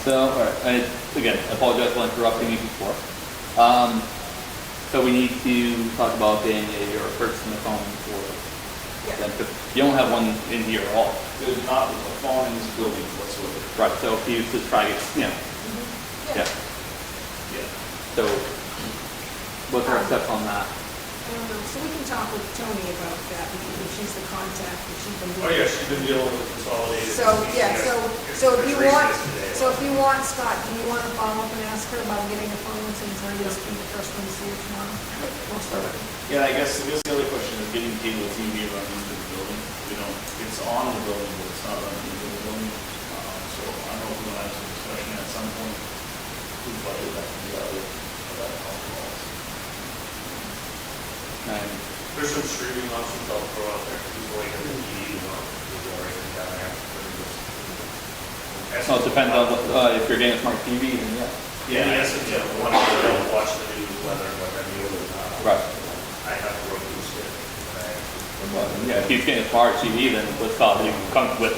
So, all right, again, I apologize for interrupting you before. So we need to talk about getting a person the phone for them, because you don't have one in here at all. There's not a phone in this building whatsoever. Right, so if you just try to get, yeah. So, what's our steps on that? I don't know, so we can talk with Tony about that, because she's the contact, that she's been Oh, doing. yeah, she's been dealing with Consolidated. So, yeah, so if you want, Scott, do you want to follow up and ask her about getting a phone, since I just be the first one to see it tomorrow? Most of it. Yeah, I guess the other question is getting cable TV running into the building. It's on the building, but it's not running into the building. So I don't know if we're gonna have some discussion at some point. Who budget that can be out of that alcohol. And There's some streaming options I'll throw out there, because he's going to the TV, there's already down there. so it depends on what, if you're getting a smart TV, then yeah. Yeah, yes, yeah, one of them don't watch the news, whether you, Right. I have to road boost it. Well, yeah, if he's getting a smart TV, then what's called, it comes with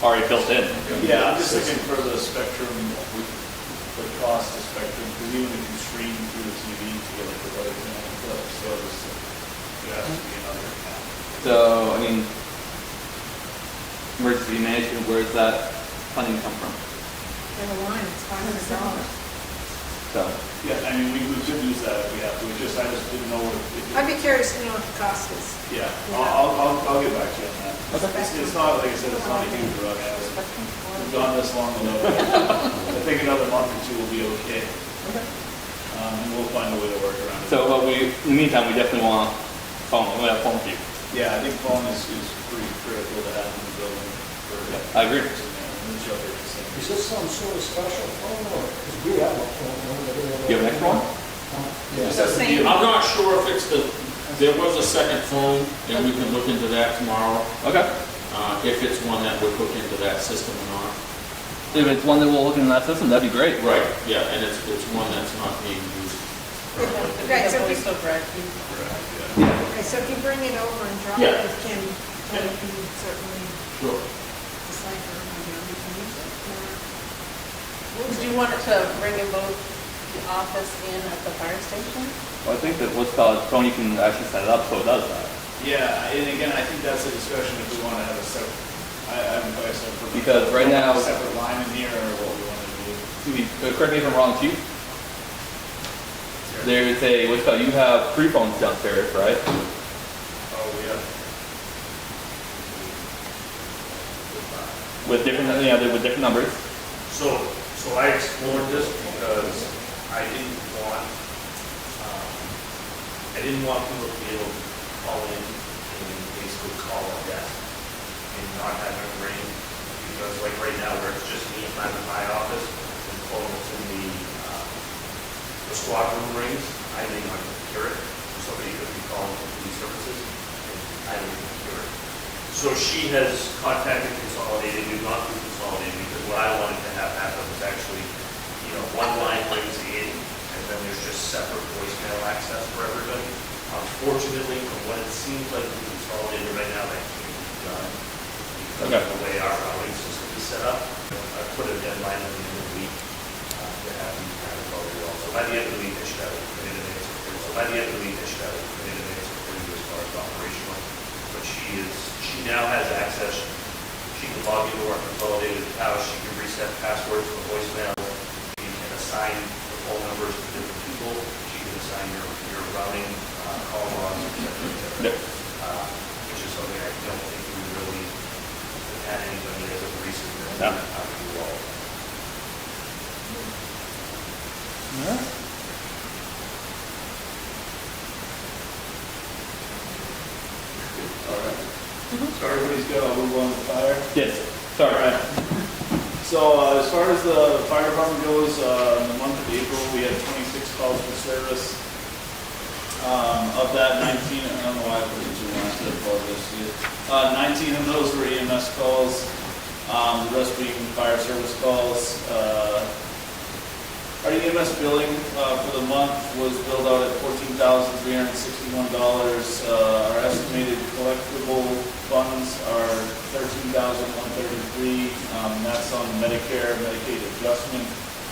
already built in. Yeah, I'm just looking for the spectrum, the cost of spectrum, because even if you stream through the TV to get like the right service, it has to be another account. So, I mean, emergency management, where does that funding come from? And the line, it's $500. So, Yeah, I mean, we could use that if we have to, I just didn't know I'd be curious to know what the cost is. Yeah, I'll get back to you on that. Okay. It's not, like I said, it's not a huge rush. We've gone this long enough. I think another month or two will be okay. And we'll find a way to work around it. so in the meantime, we definitely want a phone. We want a phone for you. Yeah, I think phone is pretty critical to have in the building. I agree. Is this some sort of special phone, or, because we have a phone, nobody ever. You have an extra one? Yeah. I'm not sure if it's there was a second phone, and we can look into that tomorrow, Okay. if it's one that would hook into that system or not. If it's one that will look in that system, that'd be great. Right, yeah, and it's one that's not being used. Right, so if you, Yeah. okay, so if you bring it over and drop it Yeah. with Kim, Tony can certainly Sure. decipher whether we can use it. Would you want it to bring in both the office and at the fire station? Well, I think that what's called Tony can actually set it up so it does that. Yeah, and again, I think that's a discussion if we want to have a separate, I haven't quite separate. Because right now- A separate line in here or what we want to do. Correct me if I'm wrong, Chief. There's a what's called. You have 3 phones downstairs, right? Oh, yeah. With different, they're with different numbers. So I explored this because I didn't want people to be able to call in and basically call a desk and not have it ring. Because like right now where it's just me and I'm in my office, and the phone that's in the squad room rings, I may not hear it. Somebody could be calling for police services, and I don't even hear it. So she has contacted Consolidated, we've gone through Consolidated, because what I wanted to have happen was actually, one line rings in, and then there's just separate voicemail access for everybody. Unfortunately, from what it seems like with Consolidated right now, that can't be done. Because of the way our routing system is set up, I put a deadline at the end of the week to have these kind of voted all. So by the end of the week, I should have it committed in answer for you. So by the end of the week, I should have it committed in answer for you as far as operational. But she now has access. She can log into our Consolidated house. She can reset passwords for voicemail. She can assign the phone numbers to different people. She can assign your routing, call logs, etc. Which is something I don't think we really have had anybody as of recent that No. how to do all. All right. So everybody's good, I'll move on to fire. Yes. Sorry. All right. So as far as the fire department goes, in the month of April, we had 26 calls for service. Of that, 19, I don't know why I put it to last, I apologize to you. 19 of those were EMS calls, the rest being fire service calls. Our EMS billing for the month was billed out at $14,361. Our estimated collectible funds are $13,133. That's on Medicare, Medicaid adjustment.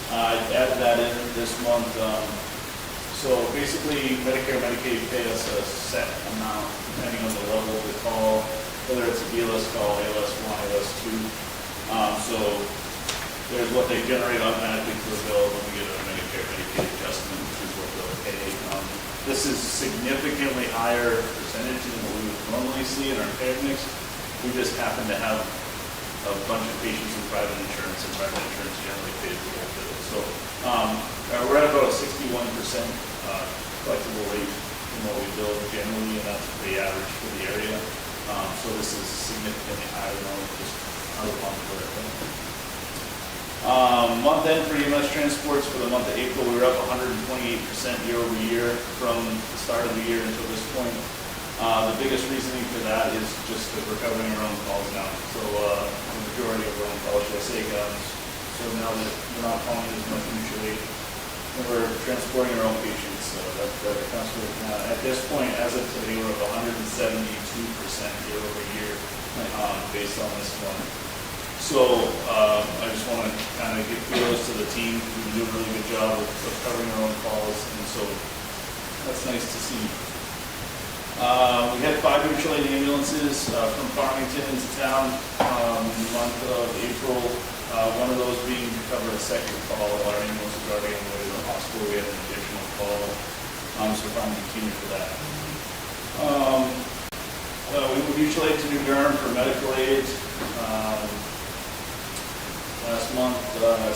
I added that in this month. So basically, Medicare, Medicaid pay us a set amount depending on the level of the call, whether it's a BLS call, ALS1, ALS2. So there's what they generate automatically for the bill when we get a Medicare, Medicaid adjustment, which is what they'll pay. This is significantly higher percentage than what we would normally see in our payer mix. We just happen to have a bunch of patients with private insurance, and private insurance generally pays the whole bill. So we're at about a 61% collectible rate from what we bill generally, and that's the average for the area. So this is significantly higher than just how the month for it. Month end for EMS transports for the month of April, we were up 128% year over year from the start of the year until this point. The biggest reasoning for that is just that we're covering our own calls now. So the majority of our own calls, should I say, so now that we're not calling as much mutual aid, and we're transporting our own patients. So that accounts for at this point, as of today, we're up 172% year over year based on this one. So I just want to kind of give kudos to the team. We do a really good job of covering our own calls, and so that's nice to see. We had 5 mutual aid ambulances from Farmington into town in the month of April. One of those being to cover a second call. Our ambulance was already on the way to the hospital. We had an additional call, so Farmington continued for that. We moved mutual aid to New Durham for medical aid. Last month,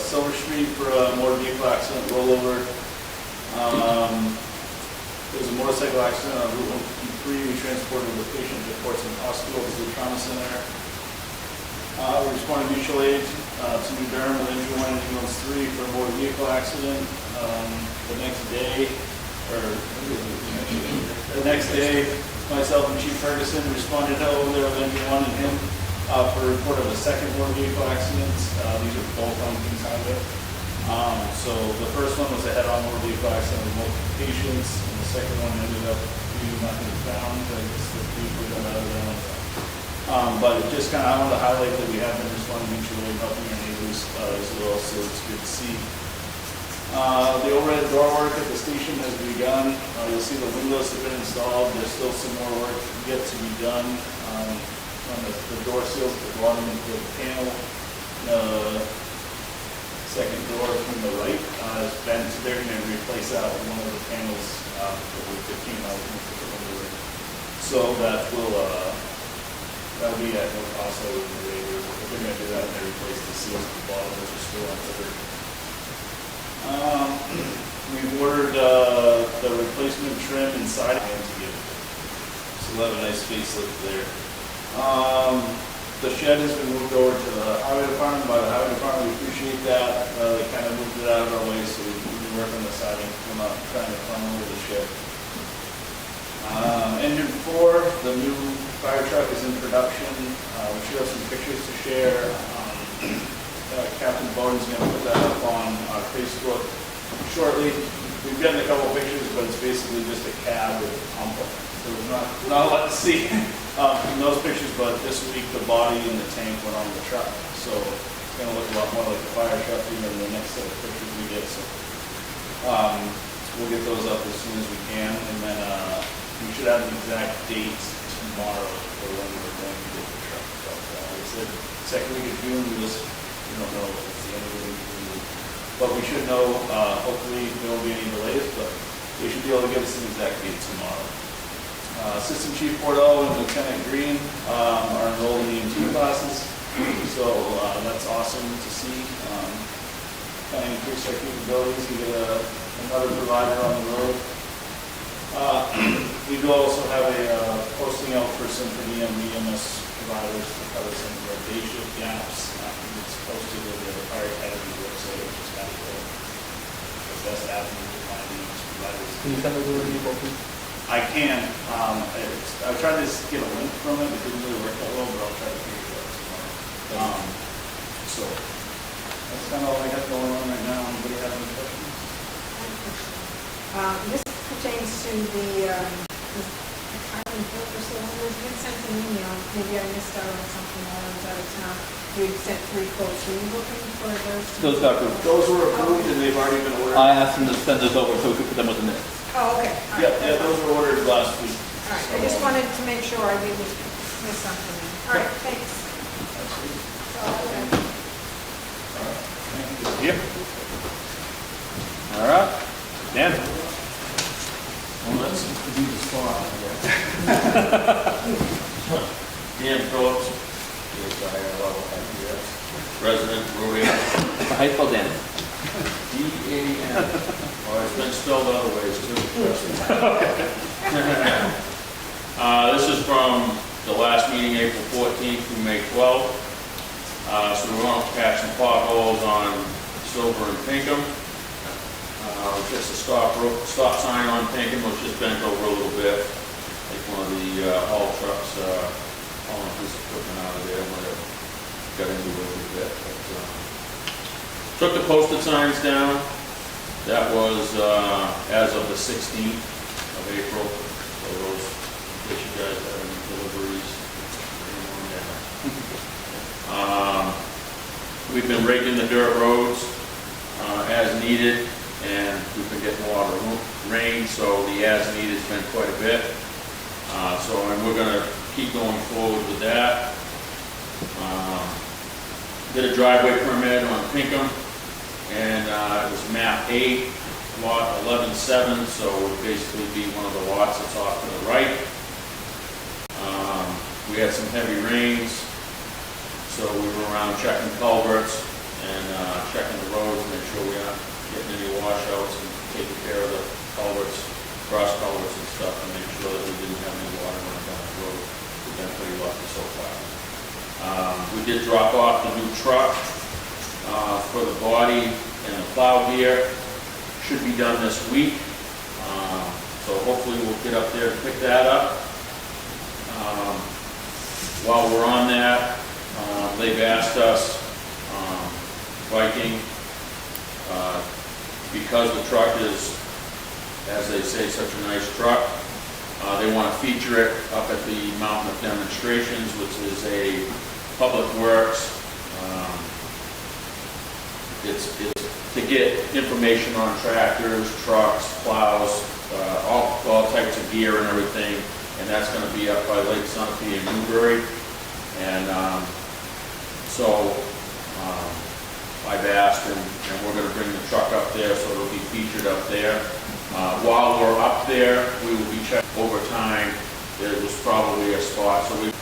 Silver Street for a motor vehicle accident rollover. There was a motorcycle accident on Route 153. We transported the patient to Portsmouth Hospital to the trauma center. We responded mutual aid to New Durham with Engine 1 and Ambulance 3 for a motor vehicle accident. The next day, myself and Chief Ferguson responded over there with Engine 1 and him for a report of a second motor vehicle accident. These are both on Kings Highway. So the first one was a head-on motor vehicle accident with multiple patients, and the second one ended up being nothing found. I guess the people got out of there. But it just kind of, I wanted to highlight that we have been responding mutually and helping our neighbors as well, so it's good to see. The overhead door work at the station has begun. You'll see the windows have been installed. There's still some more work yet to be done. On the door seals at the bottom of the panel. The second door from the right is bent. They're going to replace that with one of the panels that came out with the window. So that will that'll be at no cost other than the labor. They're going to do that and they replace the seals at the bottom, which are still uncovered. We've ordered the replacement trim inside and to get it. So we'll have a nice facelift there. The shed has been moved over to the highway department by the highway department. We appreciate that. They kind of moved it out of our way, so we can work on the siding. We're not trying to climb over the shed. Engine 4, the new fire truck is in production. We should have some pictures to share. Captain Bowden's going to put that up on our Facebook shortly. We've gotten a couple of pictures, but it's basically just a cab with a pump on it. So there's not a lot to see in those pictures, but this week the body and the tank went on the truck. So it's going to look a lot more like a fire truck even in the next set of pictures we get. So we'll get those up as soon as we can, and then we should have an exact date tomorrow for when we're going to get the truck. But like I said, second week of June, we don't know if it's the end of the week, but we should know. Hopefully there won't be any delays, but they should be able to give us an exact date tomorrow. Assistant Chief Bordeaux and Lieutenant Green are enrolled in EMT classes, so that's awesome to see. Kind of increase our capabilities and get another provider on the road. We do also have a posting out for some per diem EMS providers to cover some of our day shift gaps. It's posted to the Fire Academy website, which is kind of the best avenue to find EMS providers. Can you send those over to me, Bolton? I can. I tried to get a link from it. It didn't really work that well, but I'll try to figure it out tomorrow. So that's kind of all I got going on right now. Anybody have any questions? This pertains to the carbon filter cylinders. You sent an email, maybe I missed out on something while I was out of town. You had sent 3 quotes. Were you looking for those? Those got approved. Those were approved and they've already been ordered. I asked them to send those over so we could put them with the minutes. Oh, okay. All right, Yeah, that's those were ordered last week. All right, I just wanted to make sure I didn't miss something. All right, thanks. So, okay. Yep. All right. Dan? Well, that seems to be the spot, I guess. Dan Phillips, yes, resident, Rhode How you spell Dan? D-A-N. Oh, it's been spelled other ways too. This is from the last meeting, April 14th through May 12th. So we're going to patch some potholes on Silver and Pinkham. Just a stop sign on Pinkham was just bent over a little bit. Like one of the haul trucks hauling a piece of equipment out of there when it got into it a little bit. But, took the posted signs down. That was as of the 16th of April. So those, in case you guys have any deliveries, bring them on down. We've been raking the dirt roads as needed, and we've been getting a lot of rain, so the as needed has been quite a bit. And we're going to keep going forward with that. Did a driveway permit on Pinkham, and it was map 8, lot 11-7, so it would basically be one of the lots that's off to the right. We had some heavy rains, so we were around checking culverts and checking the roads, make sure we aren't getting any washouts and taking care of the culverts, cross culverts and stuff, and make sure that we didn't have any water running down the road. We've been pretty lucky so far. We did drop off the new truck for the body and the plow gear. Should be done this week. So hopefully we'll get up there to pick that up. While we're on that, they've asked us, Viking, because the truck is, as they say, such a nice truck, they want to feature it up at the Mountain of Demonstrations, which is a public works. It's to get information on tractors, trucks, plows, all types of gear and everything, and that's going to be up by Lake Sunapee in Newbury. And I've asked, and we're going to bring the truck up there, so it'll be featured up there. While we're up there, we will be checking over time. There was probably a spot, I put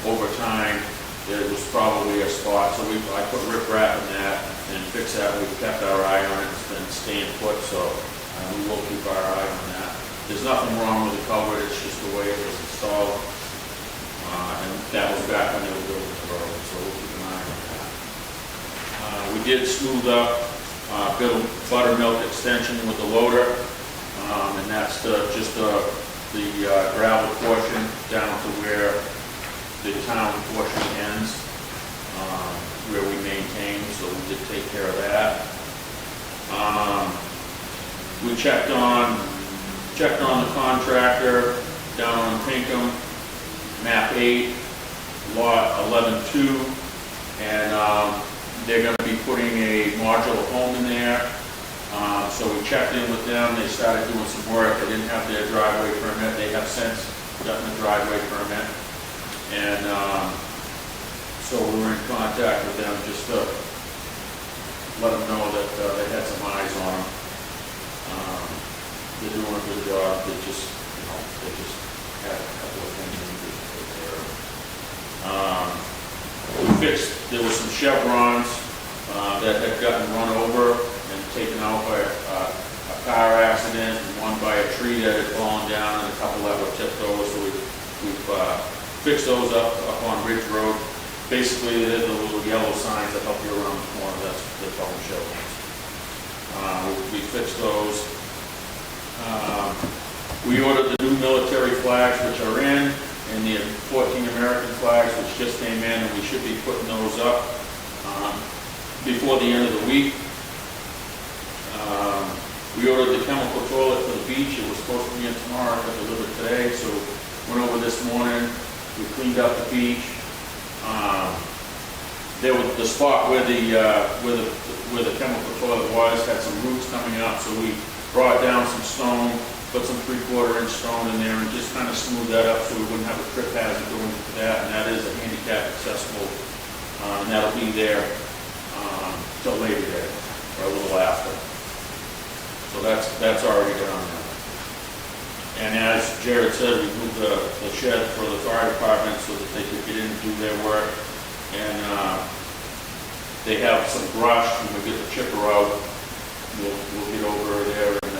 riprap in that and fix that. We've kept our eye on it. It's been staying put, so we will keep our eye on that. There's nothing wrong with the culvert. It's just the way it was installed. And that was back when they were building the road, so we'll keep an eye on that. We did smooth up buttermilk extension with the loader, and that's just the gravel portion down to where the town portion ends, where we maintain, so we did take care of that. We checked on the contractor down on Pinkham, map 8, lot 11-2, and they're going to be putting a modular home in there. So we checked in with them. They started doing some work. They didn't have their driveway permit. They have since gotten a driveway permit. And so we were in contact with them just to let them know that they had some eyes on them. They're doing a good job. They just had a couple of things they needed to take care of. There was some chevrons that had gotten run over and taken out by a car accident, and one by a tree that had fallen down, and a couple that were tipped over. So we've fixed those up on Ridge Road. Basically, they're the little yellow signs that help you around the corner. They're called chevrons. We fixed those. We ordered the new military flags, which are in, and the 14 American flags, which just came in, and we should be putting those up before the end of the week. We ordered the chemical toilet for the beach. It was supposed to be in tomorrow, got delivered today, so went over this morning. We cleaned up the beach. There was the spot where the chemical toilet was, had some roots coming up, so we brought down some stone, put some 3/4 inch stone in there and just kind of smoothed that up so we wouldn't have a trip hazard going into that, and that is a handicap accessible, and that'll be there till Labor Day, or a little after. So that's already done now. And as Jared said, we moved the shed for the fire department so that they could get in and do their work. And they have some brush, and we get the chipper out. We'll get over there and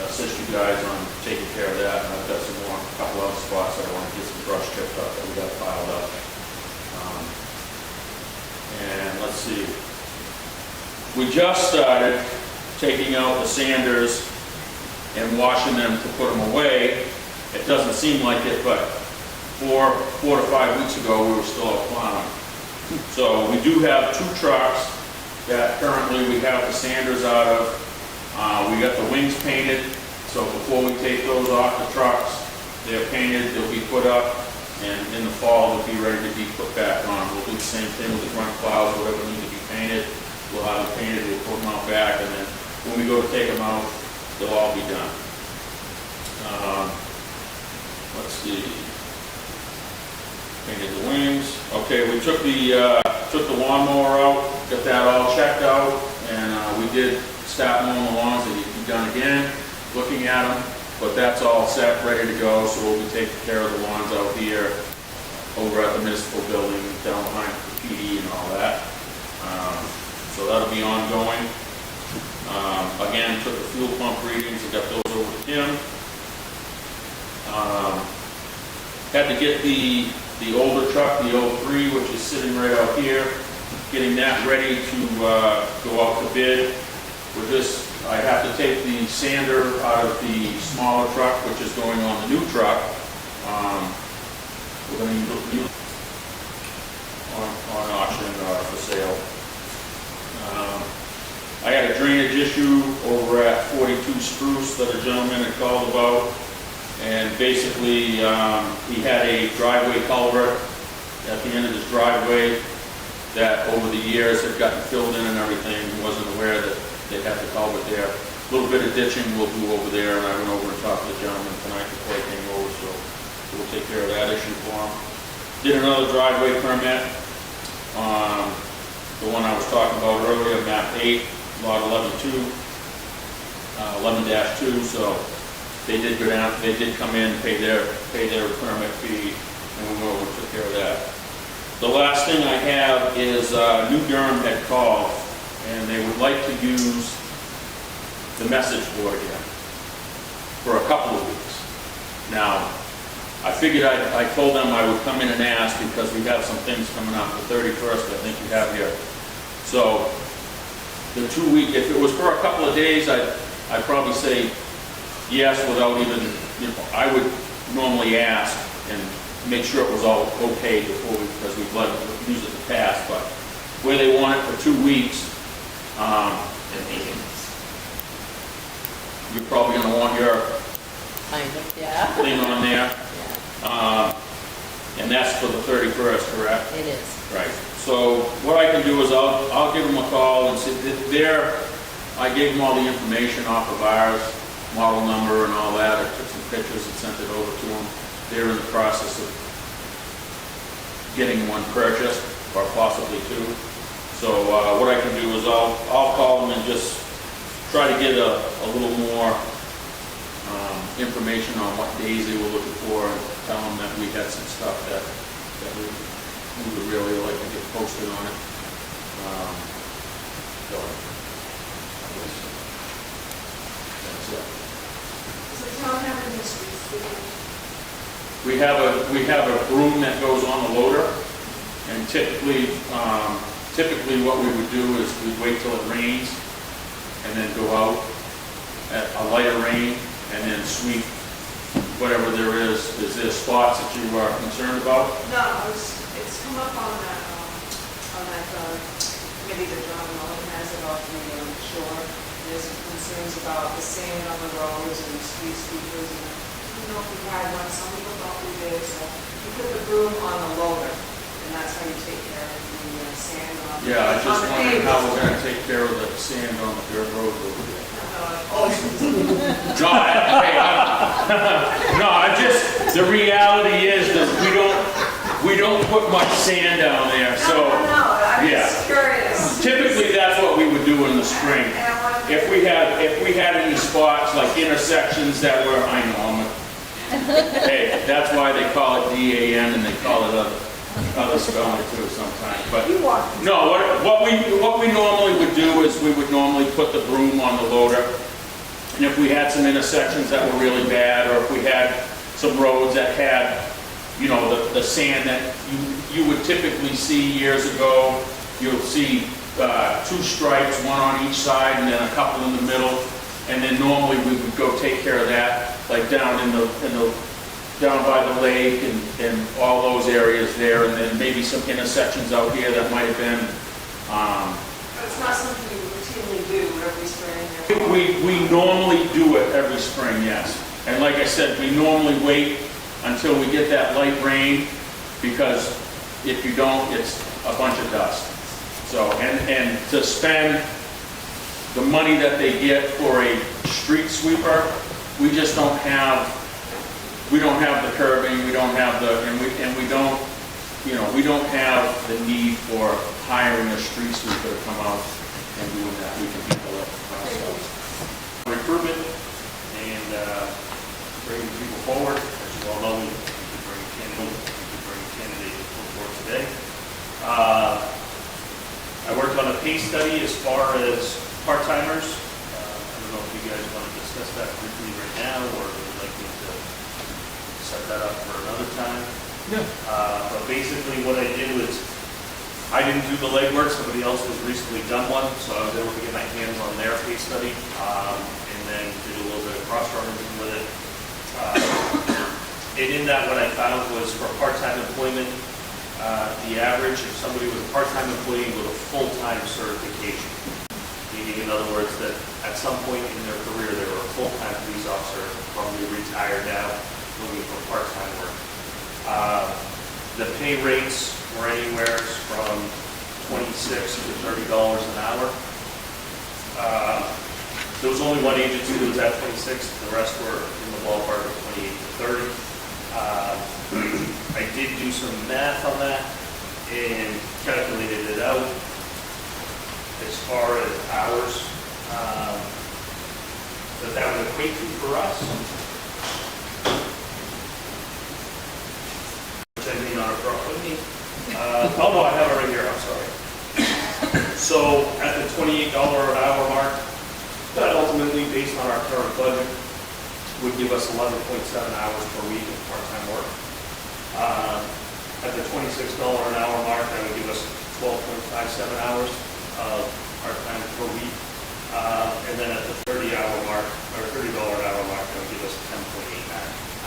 assist you guys on taking care of that. And I've got some more, a couple other spots that I want to get some brush chipped up that we got piled up. And let's see. We just started taking out the sanders and washing them to put them away. It doesn't seem like it, but 4 to 5 weeks ago, we were still out plowing. So we do have 2 trucks that currently we have the sanders out of. We got the wings painted, so before we take those off the trucks, they're painted, they'll be put up, and in the fall, they'll be ready to be put back on. We'll do the same thing with the front plows, whatever need to be painted, we'll have them painted, we'll put them out back, and then when we go to take them out, they'll all be done. Let's see. Painted the wings. Okay, we took the lawnmower out, got that all checked out, and we did stop mowing the lawns. They need to be done again, looking at them, but that's all set, ready to go, so we'll be taking care of the lawns out here, over at the municipal building, down behind the PD and all that. So that'll be ongoing. Again, took the fuel pump readings and got those over to him. Had to get the older truck, the 03, which is sitting right out here, getting that ready to go out to bid. With this, I have to take the sander out of the smaller truck, which is going on the new truck. We're going to use on auction or for sale. I had a drainage issue over at 42 Spruce that a gentleman had called about, and basically he had a driveway culvert at the end of his driveway that over the years had gotten filled in and everything. He wasn't aware that they had the culvert there. A little bit of ditching we'll do over there, and I went over and talked to the gentleman tonight before I came over, so we'll take care of that issue for him. Did another driveway permit, the one I was talking about earlier, map 8. Lot 11-2, 11-2, so they did go down, they did come in, pay their permit fee, and we went over and took care of that. The last thing I have is New Durham had called, and they would like to use the message board again for a couple of weeks. Now, I figured I told them I would come in and ask because we have some things coming up, the 31st, I think you have here. So, the 2 week, if it was for a couple of days, I'd probably say yes without even, I would normally ask and make sure it was all okay before because we've let it use it in the past, but where they want it for 2 weeks, you're probably gonna want your Kind of, yeah. thing on there, Yeah, and that's for the 31st, correct? it is. Right. So what I can do is I'll give them a call and see I gave them all the information off of ours, model number and all that. I took some pictures and sent it over to them. They're in the process of getting one purchased, or possibly 2. So what I can do is I'll call them and just try to get a little more information on what days they were looking for, and tell them that we had some stuff that we would really like to get posted on it. So, that's it. Does the town have any street? We have a broom that goes on the loader, and typically what we would do is we'd wait till it rains and then go out at a lighter rain and then sweep whatever there is. Is there spots that you are concerned about? No, it's come up on that committee that John Mullen has about the shore. There's concerns about the sand on the roads and the street sweepers, and I don't know if we had one, some people thought we did, so we put the broom on the loader, and that's how you take care of the sand on the. Yeah, I just on the wondered how pavement. we're gonna take care of the sand on the dirt road over there. Oh, No, no, I just, the reality is that we don't put much sand down there, so. no, I'm yeah. just curious. Typically, that's what we would do in the spring. And I wanna If we had any spots, like intersections that were, I know, hey, that's why they call it DAN and they call it other spelling too sometimes, but. You walk. No, what we normally would do is we would normally put the broom on the loader. And if we had some intersections that were really bad, or if we had some roads that had, you know, the sand that you would typically see years ago, you'll see two stripes, one on each side and then a couple in the middle. And then normally we would go take care of that, like down down by the lake and all those areas there, and then maybe some intersections out here that might have been, But it's not something you routinely do every spring. we normally do it every spring, yes. And like I said, we normally wait until we get that light rain, because if you don't, it's a bunch of dust. So, and to spend the money that they get for a street sweeper, we just don't have, we don't have the curbing, we don't have the, and we don't, you know, we don't have the need for hiring a street sweeper to come out and doing that. We can handle it ourselves. Recruitment and bringing people forward. As you all know, we could bring a candidate forward today. I worked on a case study as far as part-timers. I don't know if you guys want to discuss that briefly right now, or would like me to set that up for another time. Yeah. But basically what I did was, I didn't do the legwork, somebody else has recently done one, so I was able to get my hands on their case study, and then did a little bit of cross-referencing with it. And in that, what I found was for part-time employment, the average, if somebody was a part-time employee with a full-time certification, meaning in other words that at some point in their career, they were a full-time police officer, probably retired now, looking for part-time work. The pay rates were anywhere from $26 to $30 an hour. There was only one agency that was at 26, the rest were in the ballpark of 28 to 30. I did do some math on that and calculated it out as far as hours that would equate to for us. Which I may not have brought with me. Oh no, I have it right here, I'm sorry. So at the $28 an hour mark, that ultimately, based on our current budget, would give us 11.7 hours per week of part-time work. At the $26 an hour mark, that would give us 12.57 hours of part-time per week. And then at the $30-hour mark, or $30 an hour mark, that would give us 10.89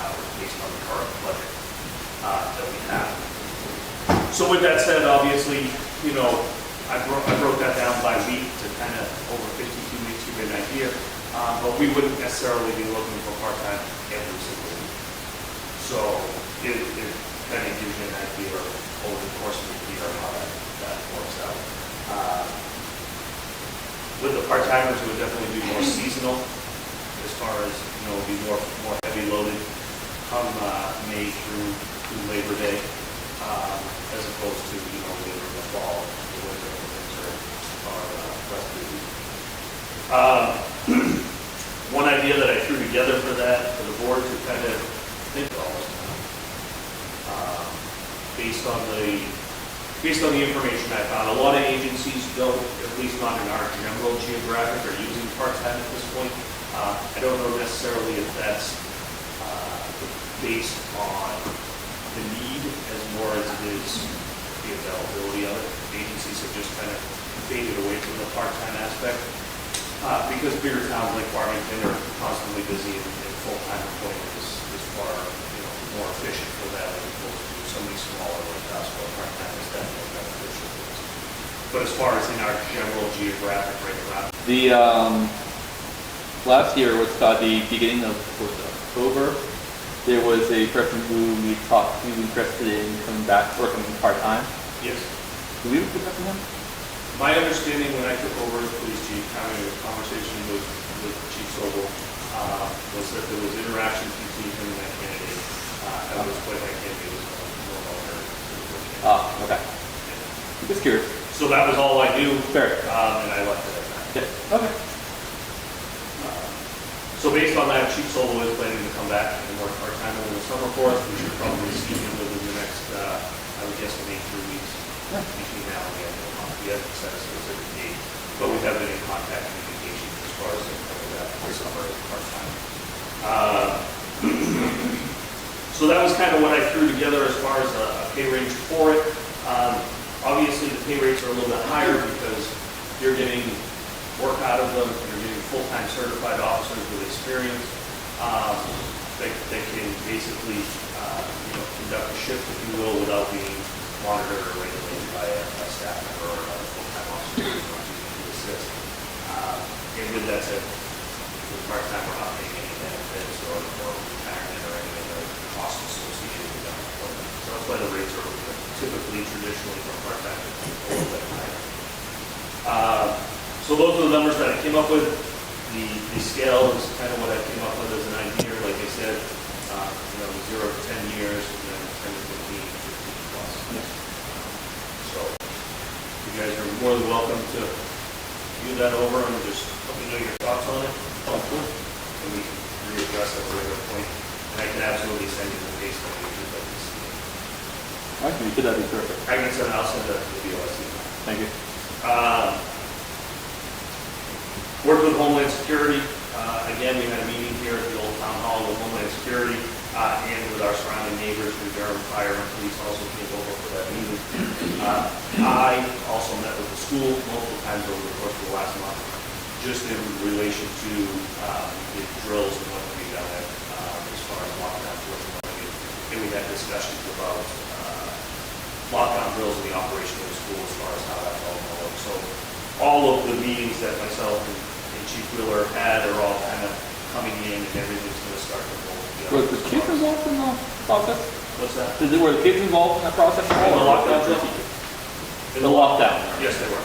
hours based on the current budget that we have. So with that said, obviously, you know, I broke that down by week to kind of over 52 weeks to get an idea. But we wouldn't necessarily be looking for part-time every single week. So it kind of gives you an idea over the course of the year how that works out. With the part-timers, it would definitely be more seasonal as far as, you know, be more heavy loaded come May through Labor Day, as opposed to, you know, later in the fall, the winter, and winter are rest of the week. One idea that I threw together for that, for the board to kind of think about, based on the information I found, a lot of agencies don't, at least not in our general geographic, are using part-time at this point. I don't know necessarily if that's based on the need as more as it is the availability of it. Agencies have just kind of faded away from the part-time aspect. Because bigger towns like Farmington are constantly busy and full-time employment is far, you know, more efficient for them as opposed to some of these smaller like us, where part-time is definitely beneficial. But as far as in our general geographic right around. The last year was the beginning of October. There was a person who we talked to interested in coming back working part-time. Yes. Did we ever pick up on him? My understanding when I took over as police chief, having a conversation with Chief Sobel, was that there was interaction between him and that candidate. That was what that candidate was no longer. Okay. Just curious. So that was all I knew. Fair. And I left it at that. Yeah. Okay. So based on that, Chief Sobel is planning to come back and work part-time over the summer for us. We should probably see him within the next, I would guess, maybe 3 weeks between now and the end of the month. We haven't set a specific date, but we have been in contact communication as far as that summer as part-time. So that was kind of what I threw together as far as a pay range for it. Obviously, the pay rates are a little bit higher because you're getting work out of them, you're getting full-time certified officers with experience that can basically conduct a shift, if you will, without being monitored or regulated by a staff member or another full-time officer to assist. And with that said, with part-time, we're not paying any benefits or retirement or any other costs associated with that employment. So that's why the rates are typically, traditionally, for part-time, a little bit higher. So those are the numbers that I came up with. The scale is kind of what I came up with as an idea, like I said, 0 to 10 years, and then 10 to 15, 15 plus. So you guys are more than welcome to view that over and just let me know your thoughts on it. Oh, cool. And we can readdress at a later point. And I can absolutely send you the case study if you'd like to see it. All right, you could, that'd be perfect. I'll send that to the BOSC. Thank you. Worked with Homeland Security. Again, we had a meeting here at the old town hall with Homeland Security and with our surrounding neighbors. Durham Fire and Police also came over for that meeting. I also met with the school multiple times over the course of the last month, just in relation to the drills and what we done as far as lockdown drills. And we had discussions about lockdown drills and the operation of the school as far as how that's all going to work. So all of the meetings that myself and Chief Wheeler had are all kind of coming in and everything's going to start to roll together. Were the kids involved in the process? What's that? Were the kids involved in the process? In the lockdown drill? In the lockdown? Yes, they were.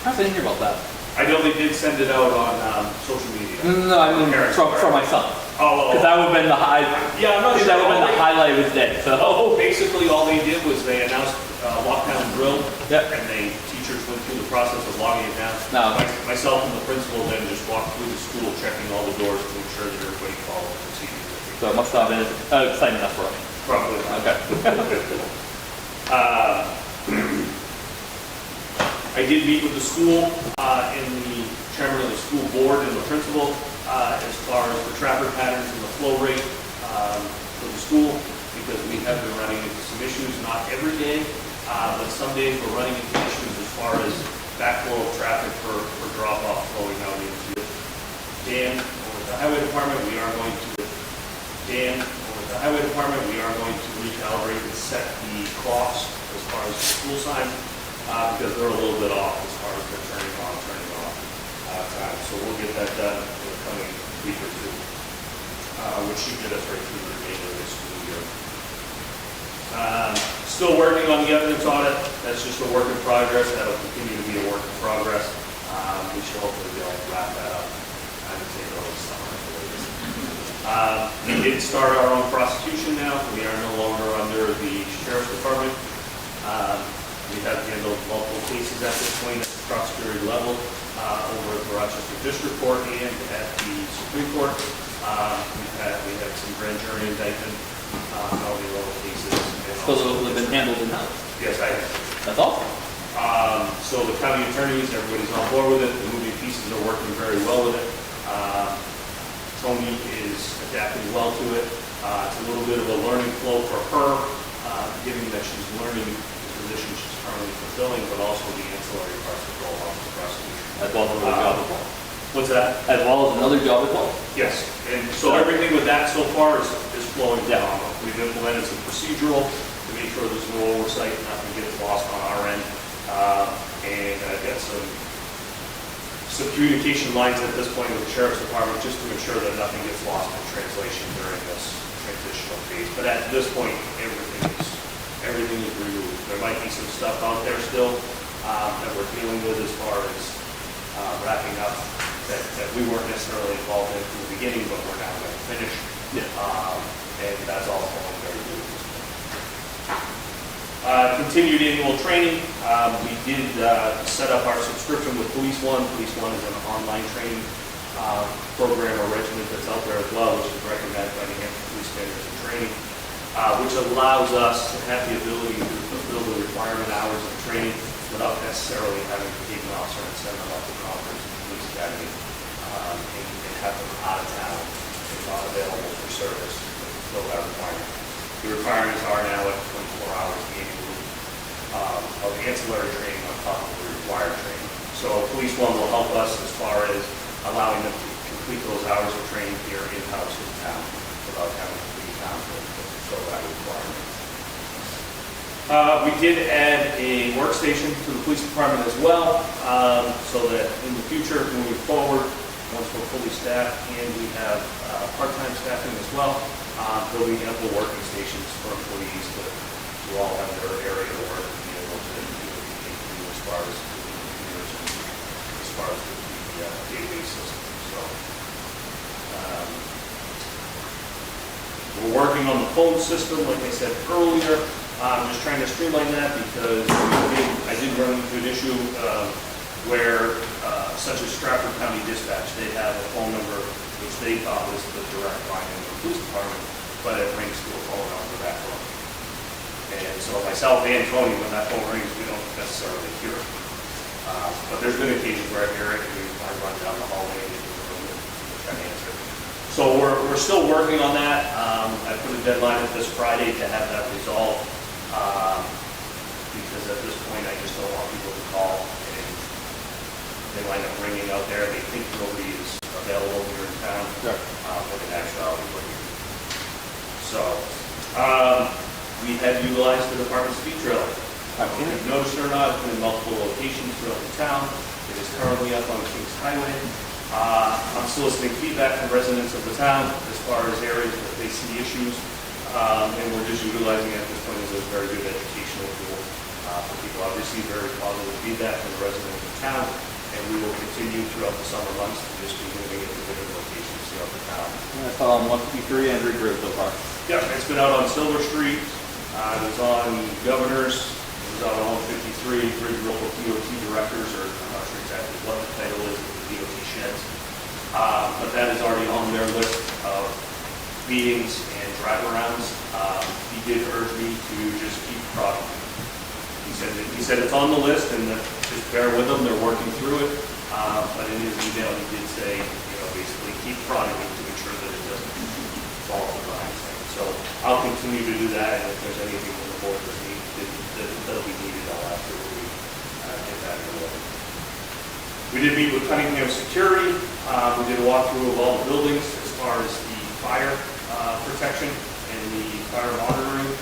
I didn't hear about that. I know they did send it out on social media. No, I mean from my son. Because that would have been the high. Yeah, I'm not sure. That would have been the highlight of his day. So. Basically, all they did was they announced lockdown drill, Yep. and teachers went through the process of logging it down. No. Myself and the principal then just walked through the school, checking all the doors to ensure that everybody followed the procedures. So it must have been exciting enough for me. Probably not. Okay. I did meet with the school and the chairman of the school board and the principal as far as the traffic patterns and the flow rate for the school, because we have been running into some issues, not every day, but some days we're running into issues as far as backflow of traffic for drop-off flowing out into Dan or the highway department. We are going to recalibrate and set the clocks as far as the school sign, because they're a little bit off as far as the turning on, turning off time. So we'll get that done in the coming week or two, which should get us right through the remainder of the school year. Still working on the evidence audit. That's just a work in progress. That'll continue to be a work in progress. We should hopefully be able to wrap that up. I would say early summer at the latest. We did start our own prosecution now. We are no longer under the Sheriff's Department. We have handled multiple cases at this point at the prosecutor level, over at the Rochester District Court and at the Supreme Court. We had some grand jury indictment, all the other cases. So those have been handled in-house? Yes, I have. That's awesome. So the county attorneys, everybody's on board with it. The moving pieces are working very well with it. Tony is adapting well to it. It's a little bit of a learning flow for her, given that she's learning the position she's currently fulfilling, but also the ancillary parts of the role of the prosecution. As well as another job as well. What's that? As well as another job as well. Yes, and so everything with that so far is flowing down. We've implemented some procedural to make sure there's no oversight, nothing gets lost on our end. And I've got some some communication lines at this point with the sheriff's department, just to ensure that nothing gets lost in translation during this transitional phase. But at this point, everything is removed. There might be some stuff out there still that we're dealing with as far as wrapping up that we weren't necessarily involved in from the beginning, but we're now going to finish. Yeah. And that's all going very good at this point. Continued annual training. We did set up our subscription with Police One. Police One is an online training program or regimen that's out there as well, which is recognized by the Hampshire Police Standards and Training, which allows us to have the ability to fulfill the requirement hours of training without necessarily having to take an officer and send them up to Conference Police Academy and have them out of town and not available for service to fulfill that requirement. The requirements are now at 24 hours annually of ancillary training on top of the required training. So Police One will help us as far as allowing them to complete those hours of training here in-house in town without having to leave town to fulfill that requirement. We did add a workstation to the police department as well, so that in the future, moving forward, once we're fully staffed and we have part-time staffing as well, there'll be ample working stations for employees to all have their area to work and be able to do what they need to do as far as the computers and as far as the database system. So we're working on the phone system, like I said earlier. I'm just trying to streamline that because I did run into an issue where, such as Stratford County Dispatch, they have a phone number which they thought was the direct line in the police department, but it rings to a phone off the back phone. And so myself and Tony, when that phone rings, we don't necessarily hear it. But there's been occasions where I hear it, and I run down the hallway and try to answer it. So we're still working on that. I put a deadline at this Friday to have that resolved. Because at this point, I just don't want people to call and they wind up ringing out there. They think nobody is available here in town, when in actuality, we're here. So, we have utilized the department's speed trailer. If you've noticed it or not, it's been in multiple locations throughout the town. It is currently up on Kings Highway. I'm soliciting feedback from residents of the town as far as areas that they see issues. And we're just utilizing it at this point as a very good educational tool for people. I've received very positive feedback from the residents of town, and we will continue throughout the summer months to just be moving it to different locations throughout the town. I saw on 153 and Ridge Road so far. Yeah, it's been out on Silver Street, it was on Governor's, it was out on 153, Ridge Local DOT Directors, or I'm not sure exactly what the title is of the DOT sheds. But that is already on their list of meetings and drive-arounds. He did urge me to just keep prodding. He said it's on the list and that just bear with them, they're working through it. But in his email, he did say, basically keep prodding it to ensure that it doesn't fall off the line. So I'll continue to do that, and if there's anything on the board that'll be needed, I'll absolutely get that in order. We did meet with Cunningham Security. We did a walkthrough of all the buildings as far as the fire protection and the fire monitoring.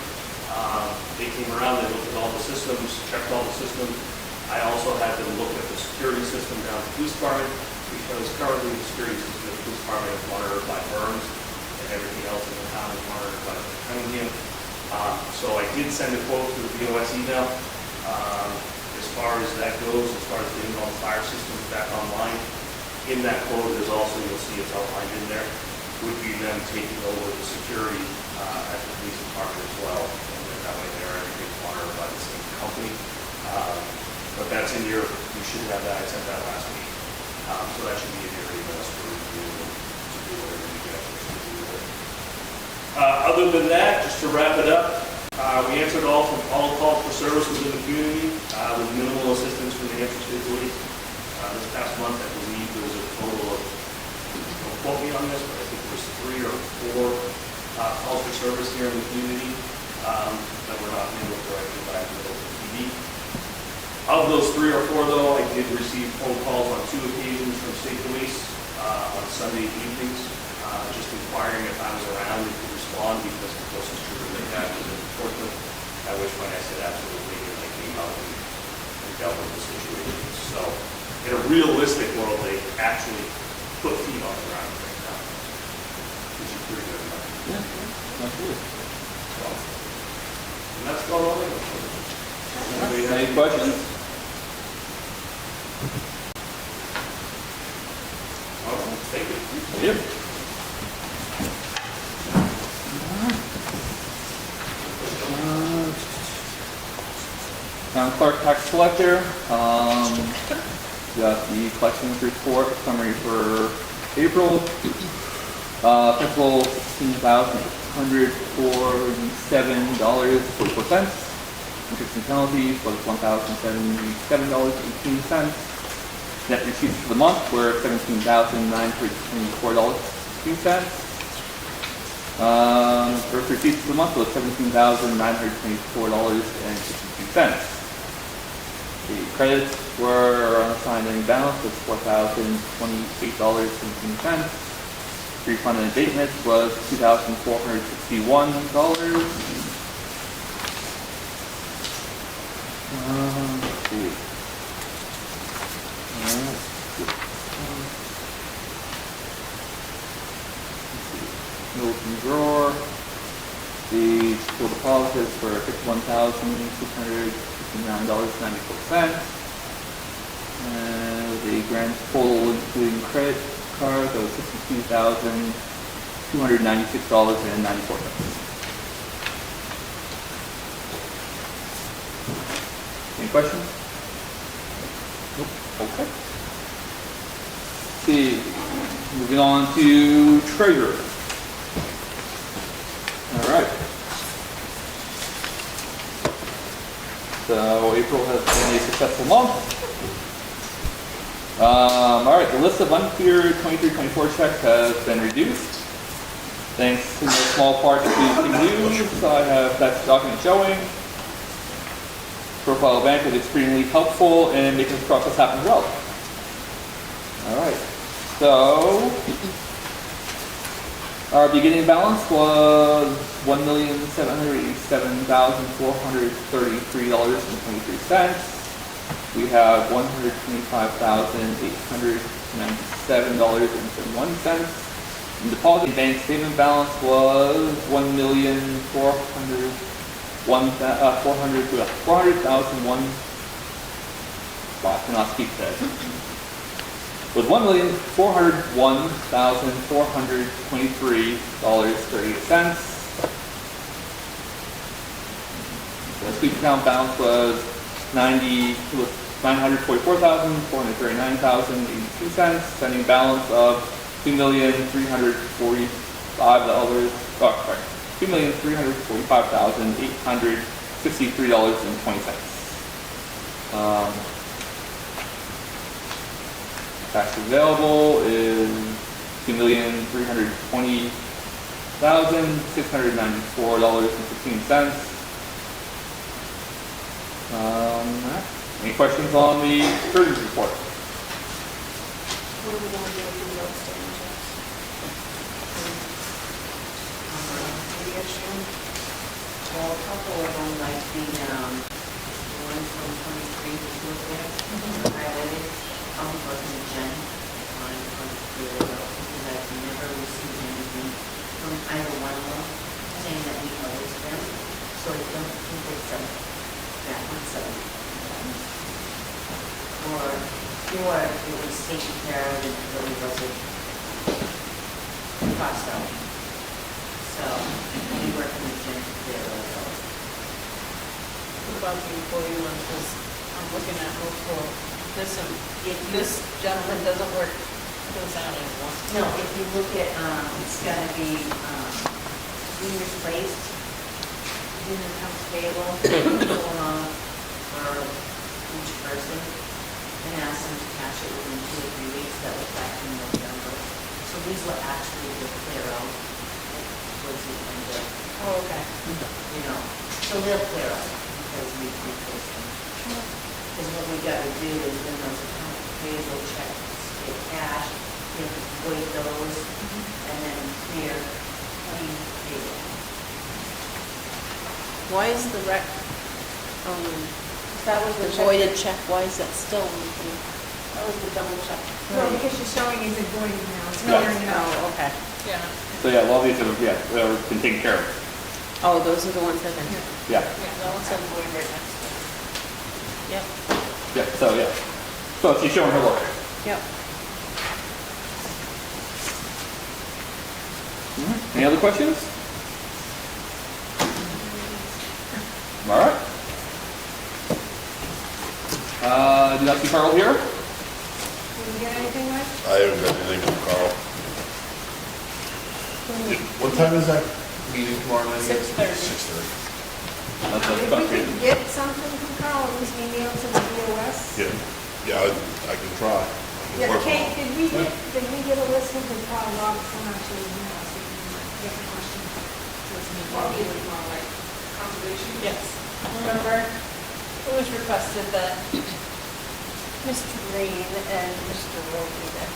They came around, they looked at all the systems, checked all the systems. I also had them look at the security system down at the police department, because currently the security system of the police department is monitored by Burns, and everything else in the town is monitored by Cunningham. So I did send a quote to the BOS email. As far as that goes, as far as getting all the fire systems back online, in that quote is also, you'll see it's outlined in there, would be them taking over the security at the police department as well. And then that way there, everything's monitored by the same company. But that's in your, you should have that, I sent that last week. So that should be in your emails for review to do whatever you guys wish to do with it. Other than that, just to wrap it up, we answered all calls for service within the community with minimal assistance from the Hampshire State Police. This past month, I believe there was a total of, don't quote me on this, but I think there was 3 or 4 calls for service here in the community that were not handled directly by the Middleton PD. Of those 3 or 4, though, I did receive phone calls on 2 occasions from state police on Sunday evenings, just inquiring if I was around and could respond, because the closest trooper they had was in Portland, at which point I said absolutely, and they came out and dealt with the situation. So, in a realistic world, they actually put feet on the ground right now. Which is pretty good. Yeah, absolutely. And that's about all I got. Anybody have Any questions? All right, thank you. Yep. Town clerk tax collector, got the collections report summary for April. Principal $16,147.44. Interest and penalties was $1,077.18. Net receipts for the month were $17,924.02. Gross receipts for the month was $17,924.62. The credits were unassigned ending balance was $4,028.17. Refund and abatement was $2,461. Let's see. Middleton drawer. The total deposits were $51,659.94. The grand total including credit cards was $62,296.94. Any questions? Nope. Okay. Let's see. Moving on to treasurer. All right. So April has been a successful month. All right, the list of uncleared 23-24 checks has been reduced. Thanks in no small part to King News, I have that document showing. Profile Bank was extremely helpful in making this process happen well. All right, so our beginning balance was $1,787,433.23. We have $125,897.71. And deposit bank statement balance was $400,001. Wow, I cannot speak today. Was $1,401,423.38. The sweep account balance was $944,439.82. Sending balance of $2,345,863.20. Cash available is $2,320,694.15. Any questions on the treasurer's report? What are we going to do with the outstanding checks? Well, a couple of them, like the one from 23 to 2 highlighted, working with Jen on the because I've never received anything from either one of them saying that we owe it to them. So I don't think it's that much of it. Or it was taken care of and it really wasn't crossed out. So we working with Jen to clear those out. What about the employee one, because I'm looking at multiple, if this gentleman doesn't work, goes out anymore. No, if you look at, it's gotta be, juniors placed, junior accounts payable, going on for each person, and ask them to catch it within 2 or 3 weeks, that was back in November. So these were actually the clear out towards the end of, Oh, okay. so they'll clear out, because we replaced them. Because what we gotta do is when those accounts payable checks get cash, you have to void those and then clear clean payable. Why is the rec, if that was the voided check, why is that still on the thing? That was the double check. Well, because she's showing is it going now, it's Yeah. going now. Oh, okay. Yeah. So yeah, all these have, yeah, they've been taken care of. Oh, those are the ones that have been. Yeah, Yeah, that one's going right next to it. Yep, yeah, so yeah. So she's showing her work. yep. Any other questions? All right. Do you see Carl here? Did you get anything, Mike? I haven't got anything from Carl. What time is that meeting tomorrow night? 6:30. 6:30. That's If a we could get something from Carl, at least email to the BOS. Yeah, I can try. I can Yeah, work on Kate, it. did we get a list of the Carl Robertson actually, you know, so we can get the question. Probably with more like conservation. Yes. Remember, it was requested that Mr. Green and Mr. Rowe be there.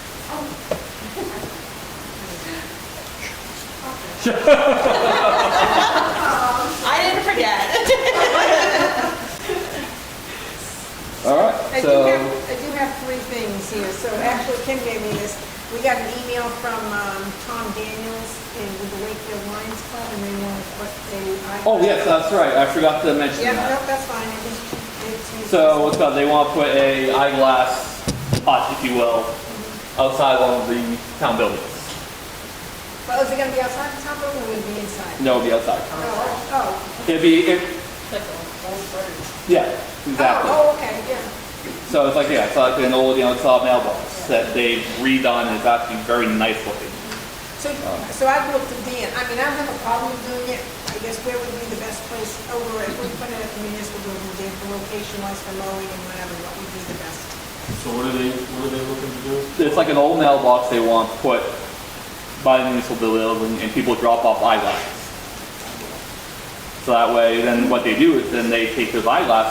I didn't forget. All right, I so, do have three things here. So actually, Kim gave me this. We got an email from Tom Daniels with the Wakefield Lions Club, and they want to put a... oh yes, that's right, I forgot to mention Yeah, that. no, that's fine. It's So what's about, they want to put a eyeglass hut, if you will, outside one of the town buildings. Well, is it going to be outside the town building, or will it be inside? No, it'll be outside. Oh, It'd be, Like old birds. yeah, exactly. Oh, okay, yeah. So it's like, yeah, it's like an old, it's all mailbox that they've redone, and it's actually very nice looking. So I've looked at Dan. I mean, I don't have a problem doing it. I guess where would be the best place over if we put it at the municipal building, Dan, for location-wise, for mowing and whatever, what would be the best? So what are they looking to do? It's like an old mailbox they want put by the municipal building, and people drop off eyeglasses. So that way, then what they do is then they take those eyeglasses